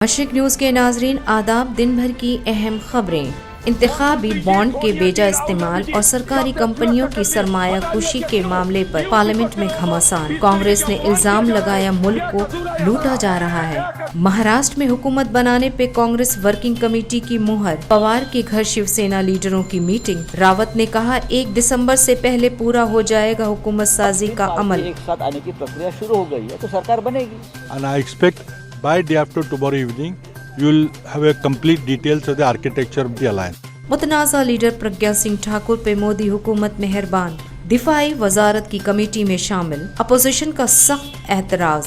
मशरिक news के नाजरीन आदाब। दिन भर की अहम खबरें। इंतखाबी बॉन्ड के बेजा इस्तेमाल और सरकारी कंपनियों की सरमाया कुशी के मामले पर पार्लियामेंट में घमासान। कांग्रेस ने इल्जाम लगाया मुल्क को लूटा जा रहा है। महाराष्ट्र में हुकूमत बनाने पे कांग्रेस वर्किंग कमेटी की मुहर। पवार के घर शिवसेना लीडरों की मीटिंग। रावत ने कहा 1 दिसंबर से पहले पूरा हो जाएगा हुकूमत साजी का अमल। एक साथ आने की प्रक्रिया शुरू हो गई है तो सरकार बनेगी। And I expect by day after tomorrow evening, you will have a complete details of the architecture of the alliance. मुतनाज़ा लीडर प्रज्ञा सिंह ठाकुर पे मोदी हुकूमत मेहरबान। दिफाई वजारत की कमेटी में शामिल। अपोजिशन का सख्त एतराज।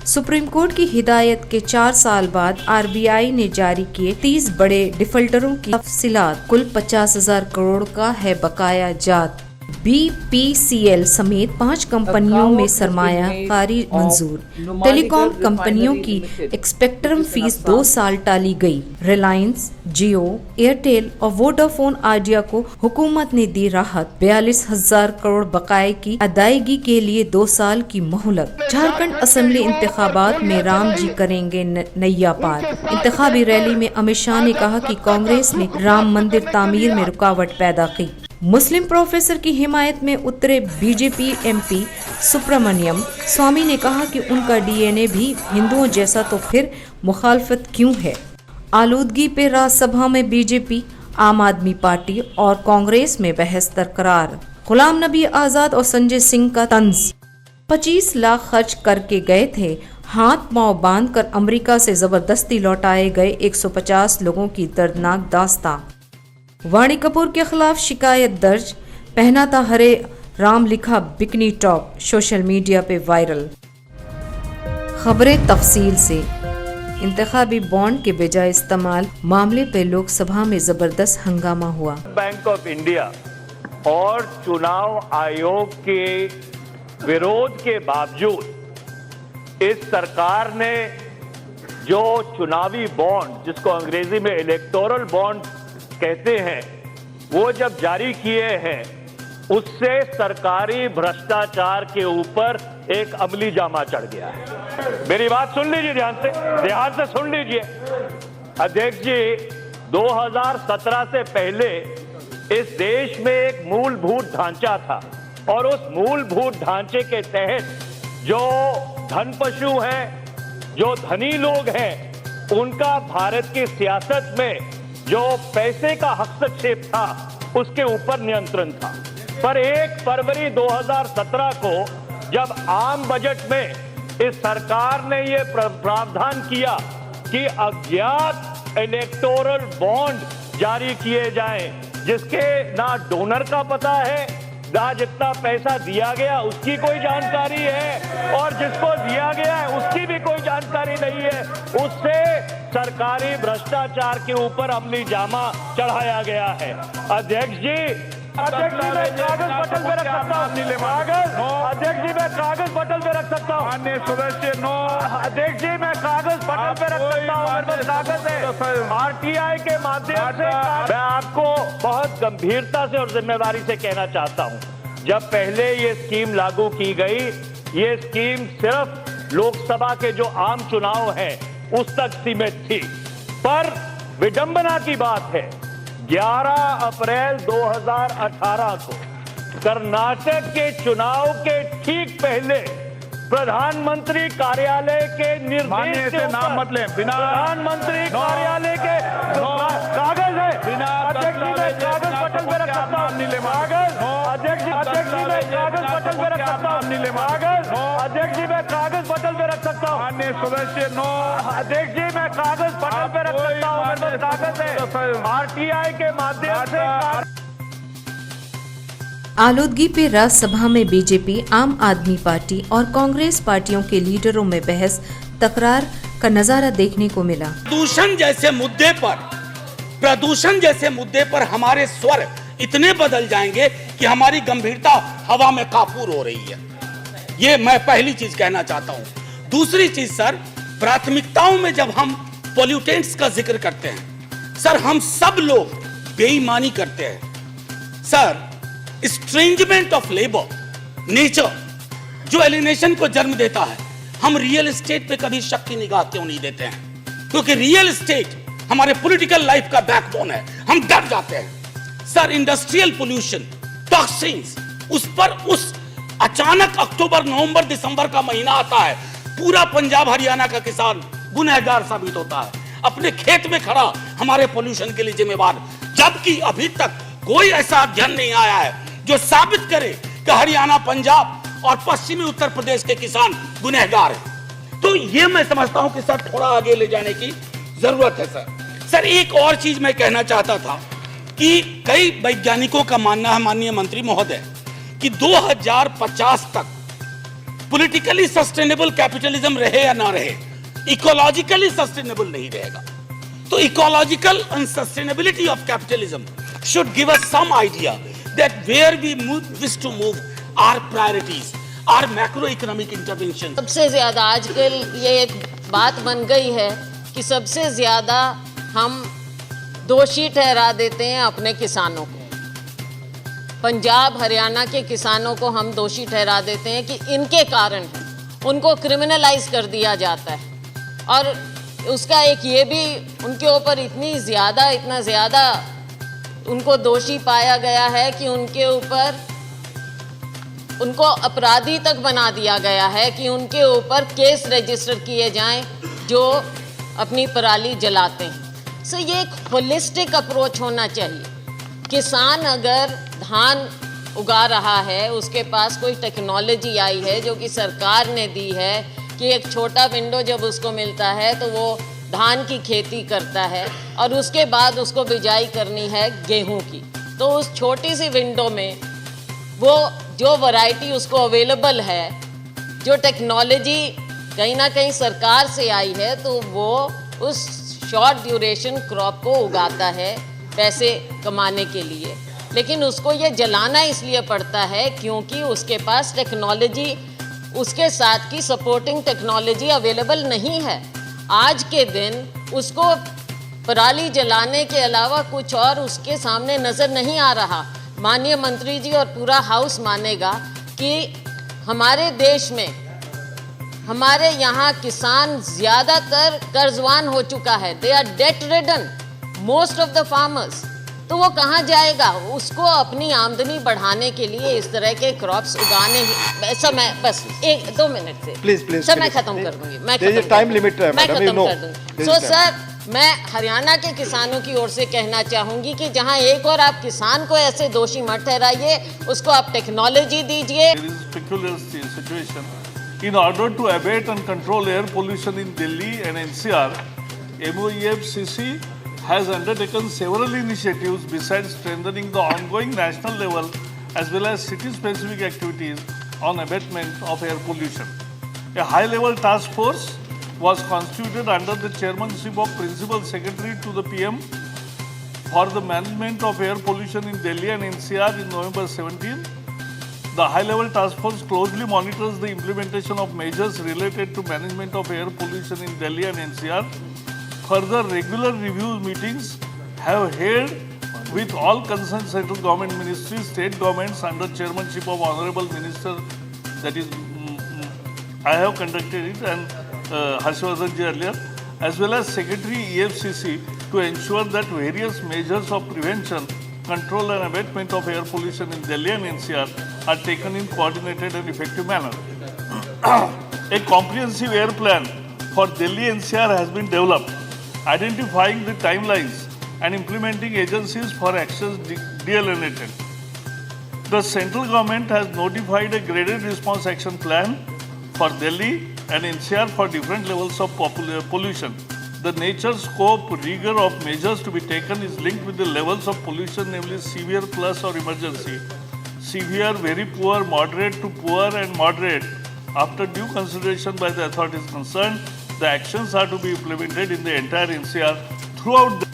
सुप्रीम कोर्ट की हिदायत के 4 साल बाद आरबीआई ने जारी किए 30 बड़े डिफल्टरों की तफसीलात। कुल 50,000 करोड़ का है बकाया जात। BPCL समेत 5 कंपनियों में सरमायाकारी मंजूर। टेलीकॉम कंपनियों की स्पेक्ट्रम फीस 2 साल टाली गई। रिलायंस, जियो, एयरटेल और वोडाफोन आइडिया को हुकूमत ने दी राहत। 42,000 करोड़ बकाये की अदायगी के लिए 2 साल की मोहलत। झारखंड असेंबली इंतखाबात में राम जी करेंगे नैया पार। इंतखाबी रैली में अमित शाह ने कहा कि कांग्रेस ने राम मंदिर तामीर में रुकावट पैदा की। मुस्लिम प्रोफेसर की हिमायत में उतरे बीजेपी MP सुब्रमण्यम स्वामी ने कहा कि उनका DNA भी हिंदुओं जैसा, तो फिर मुखालफत क्यों है। आलूदगी पे राज्यसभा में बीजेपी, आम आदमी पार्टी और कांग्रेस में बहस बरकरार। गुलाम नबी आजाद और संजय सिंह का तंज। 25 लाख खर्च करके गए थे, हाथ पांव बांधकर अमेरिका से जबरदस्ती लौटाए गए 150 लोगों की दर्दनाक दास्तां। वाणी कपूर के खिलाफ शिकायत दर्ज। पहना था हरे राम लिखा बिकनी टॉप, सोशल मीडिया पे वायरल। खबरें तफसील से। इंतखाबी बॉन्ड के बेजाय इस्तेमाल मामले पे लोकसभा में जबरदस्त हंगामा हुआ। बैंक ऑफ इंडिया और चुनाव आयोग के विरोध के बावजूद इस सरकार ने जो चुनावी बॉन्ड, जिसको अंग्रेजी में इलेक्टोरल बॉन्ड कहते हैं, वो जब जारी किए हैं, उससे सरकारी भ्रष्टाचार के ऊपर एक अमली जामा चढ़ गया है। मेरी बात सुन लीजिए, ध्यान से सुन लीजिए। अध्यक्ष जी, 2017 से पहले इस देश में एक मूलभूत ढांचा था और उस मूलभूत ढांचे के तहत जो धन पशु हैं, जो धनी लोग हैं, उनका भारत की सियासत में जो पैसे का हस्तक्षेप था उसके ऊपर नियंत्रण था। पर 1 फरवरी 2017 को जब आम बजट में इस सरकार ने ये प्रावधान किया कि अज्ञात इलेक्टोरल बॉन्ड जारी किए जाएं, जिसके ना डोनर का पता है, ना जितना पैसा दिया गया उसकी कोई जानकारी है, और जिसको दिया गया है उसकी भी कोई जानकारी नहीं है, उससे सरकारी भ्रष्टाचार के ऊपर अमली जामा चढ़ाया गया है। अध्यक्ष जी, मैं कागज बटल पे रख सकता हूँ। अध्यक्ष जी, मैं कागज बटल पे रख सकता हूँ। अध्यक्ष जी, मैं कागज बटल पे रख सकता हूँ। मेरे पास कागज है। RTI के माध्यम से मैं आपको बहुत गंभीरता से और जिम्मेदारी से कहना चाहता हूँ, जब पहले ये स्कीम लागू की गई, ये स्कीम सिर्फ लोकसभा के जो आम चुनाव हैं उस तक सीमित थी। पर विडंबना की बात है, 11 अप्रैल 2018 को कर्नाटक के चुनाव के ठीक पहले प्रधानमंत्री कार्यालय के निर्देश से नाम मत लें, बिना प्रधानमंत्री कार्यालय के कागज है, बिना अध्यक्ष जी मैं कागज बटल पे रख सकता हूँ। अध्यक्ष जी मैं कागज बटल पे रख सकता हूँ। अध्यक्ष जी मैं कागज बटल पे रख सकता हूँ। अध्यक्ष जी मैं कागज बटल पे रख सकता हूँ। मेरे पास कागज है। RTI के माध्यम से। आलूदगी पे राज्यसभा में बीजेपी, आम आदमी पार्टी और कांग्रेस पार्टियों के लीडरों में बहस तकरार का नजारा देखने को मिला। प्रदूषण जैसे मुद्दे पर हमारे स्वर इतने बदल जाएंगे कि हमारी गंभीरता हवा में काफूर हो रही है। ये मैं पहली चीज कहना चाहता हूं। दूसरी चीज सर, प्राथमिकताओं में जब हम पोल्यूटेंट्स का जिक्र करते हैं, सर हम सब लोग बेईमानी करते हैं। सर, स्ट्रेंजमेंट ऑफ लेबर, नेचर जो एलिनेशन को जन्म देता है, हम रियल एस्टेट पे कभी शक की निगाह क्यों नहीं देते हैं? क्योंकि रियल एस्टेट हमारे पॉलिटिकल लाइफ का बैकबोन है, हम डर जाते हैं। सर, इंडस्ट्रियल पोल्यूशन, टॉक्सिन्स, उस पर उस अचानक अक्टूबर, नवंबर, दिसंबर का महीना आता है, पूरा पंजाब हरियाणा का किसान गुनहगार साबित होता है, अपने खेत में खड़ा हमारे पोल्यूशन के लिए जिम्मेवार, जबकि अभी तक कोई ऐसा अध्ययन नहीं आया है जो साबित करे कि हरियाणा, पंजाब और पश्चिमी उत्तर प्रदेश के किसान गुनहगार हैं। तो ये मैं समझता हूं कि सर थोड़ा आगे ले जाने की जरूरत है। सर एक और चीज मैं कहना चाहता था कि कई वैज्ञानिकों का मानना है, माननीय मंत्री महोदय, कि 2050 तक पॉलिटिकली सस्टेनेबल कैपिटलिज्म रहे या ना रहे, इकोलॉजिकली सस्टेनेबल नहीं रहेगा। तो ecological unsustainability of capitalism should give us some idea that where we wish to move our priorities, our macroeconomic interventions. सबसे ज्यादा आजकल ये एक बात बन गई है कि सबसे ज्यादा हम दोषी ठहरा देते हैं अपने किसानों को। पंजाब हरियाणा के किसानों को हम दोषी ठहरा देते हैं कि इनके कारण उनको क्रिमिनलाइज कर दिया जाता है, और उसका एक ये भी उनके ऊपर इतना ज़्यादा उनको दोषी पाया गया है कि उनको अपराधी तक बना दिया गया है कि उनके ऊपर केस रजिस्टर किए जाएं जो अपनी पराली जलाते हैं। सो ये एक होलिस्टिक अप्रोच होना चाहिए। किसान अगर धान उगा रहा है, उसके पास कोई टेक्नोलॉजी आई है जो कि सरकार ने दी है कि एक छोटा विंडो जब उसको मिलता है तो वो धान की खेती करता है और उसके बाद उसको बिजाई करनी है गेहूं की, तो उस छोटी सी विंडो में वो जो वैरायटी उसको अवेलेबल है, जो टेक्नोलॉजी कहीं ना कहीं सरकार से आई है, तो वो उस शॉर्ट ड्यूरेशन क्रॉप को उगाता है पैसे कमाने के लिए। लेकिन उसको ये जलाना इसलिए पड़ता है क्योंकि उसके पास टेक्नोलॉजी, उसके साथ की सपोर्टिंग टेक्नोलॉजी अवेलेबल नहीं है। आज के दिन उसको पराली जलाने के अलावा कुछ और उसके सामने नज़र नहीं आ रहा। माननीय मंत्री जी और पूरा हाउस मानेगा कि हमारे देश में, हमारे यहाँ किसान ज़्यादातर कर्जवान हो चुका है। They are debt ridden most of the farmers. तो वो कहाँ जाएगा? उसको अपनी आमदनी बढ़ाने के लिए इस तरह के क्रॉप्स उगाने ही। ऐसा मैं बस 1-2 मिनट से प्लीज सर मैं खत्म कर दूंगी, मैं टाइम लिमिट है, मैं खत्म कर दूंगी। सो सर, मैं हरियाणा के किसानों की ओर से कहना चाहूंगी कि जहां एक और आप किसान को ऐसे दोषी मत ठहराइए, उसको आप टेक्नोलॉजी दीजिए। In order to abate and control air pollution in Delhi and NCR, MoEFCC has undertaken several initiatives besides strengthening the ongoing national level as well as city-specific activities on abatement of air pollution. A high-level task force was constituted under the chairmanship of Principal Secretary to the PM for the management of air pollution in Delhi and NCR in November 17. The high-level task force closely monitors the implementation of measures related to management of air pollution in Delhi and NCR. Further, regular review meetings have held with all concerned central government ministries, state governments under chairmanship of Honorable Minister, that is, I have conducted it, and Harshvardhan ji earlier, as well as Secretary EFCC, to ensure that various measures of prevention, control and abatement of air pollution in Delhi and NCR are taken in coordinated and effective manner. A comprehensive air plan for Delhi NCR has been developed, identifying the timelines and implementing agencies for actions delineated. The central government has notified a graded response action plan for Delhi and NCR for different levels of pollution. The nature, scope, rigor of measures to be taken is linked with the levels of pollution, namely severe plus or emergency, severe, very poor, moderate to poor and moderate. After due consideration by the authorities concerned, the actions are to be implemented in the entire NCR throughout the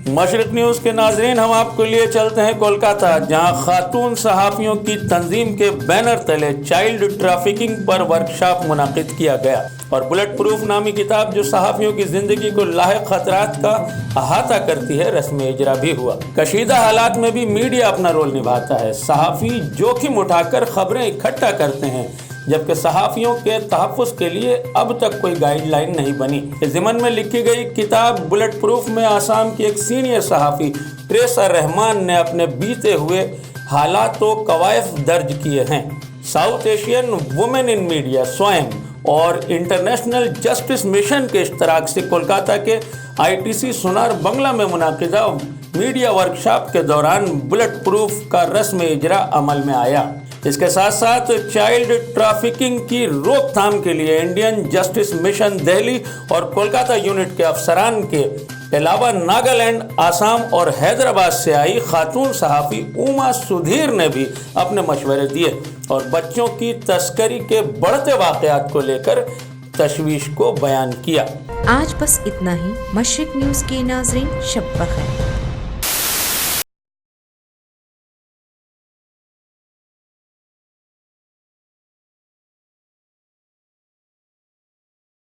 Mashrak news के नाजरीन, हम आपको लिए चलते हैं कोलकाता, जहां खातून सहाफ़ियों की तंजीम के बैनर तले चाइल्ड ट्रैफिकिंग पर वर्कशॉप मुनाकिद किया गया और बुलेट प्रूफ नामी किताब जो सहाफ़ियों की ज़िंदगी को लाहिक खतरात का अहाता करती है, रस्म इजरा भी हुआ। कशीदा हालात में भी मीडिया अपना रोल निभाता है। सहाफ़ी जोखिम उठाकर खबरें इकट्ठा करते हैं, जबकि सहाफ़ियों के तहफ़्फ़ुज़ के लिए अब तक कोई गाइडलाइन नहीं बनी। इस ज़िमन में लिखी गई किताब बुलेट प्रूफ में आसाम की एक सीनियर सहाफ़ी ट्रेसा रहमान ने अपने बीते हुए हालात व कवायफ दर्ज किए हैं। South Asian women in media स्वयं और इंटरनेशनल जस्टिस मिशन के इश्तराक से कोलकाता के ITC सुनार बंगला में मुनाकिदा मीडिया वर्कशॉप के दौरान बुलेट प्रूफ का रस्म इजरा अमल में आया। इसके साथ साथ चाइल्ड ट्रैफिकिंग की रोकथाम के लिए इंडियन जस्टिस मिशन दिल्ली और कोलकाता यूनिट के अफसरान के अलावा नागालैंड, आसाम और हैदराबाद से आई खातून सहाफ़ी उमा सुधीर ने भी अपने मशवरे दिए और बच्चों की तस्करी के बढ़ते वाक़यात को लेकर तशवीश को बयान किया। आज बस इतना ही। मशरिक न्यूज़ के नाज़रीन, शब बख़ैर।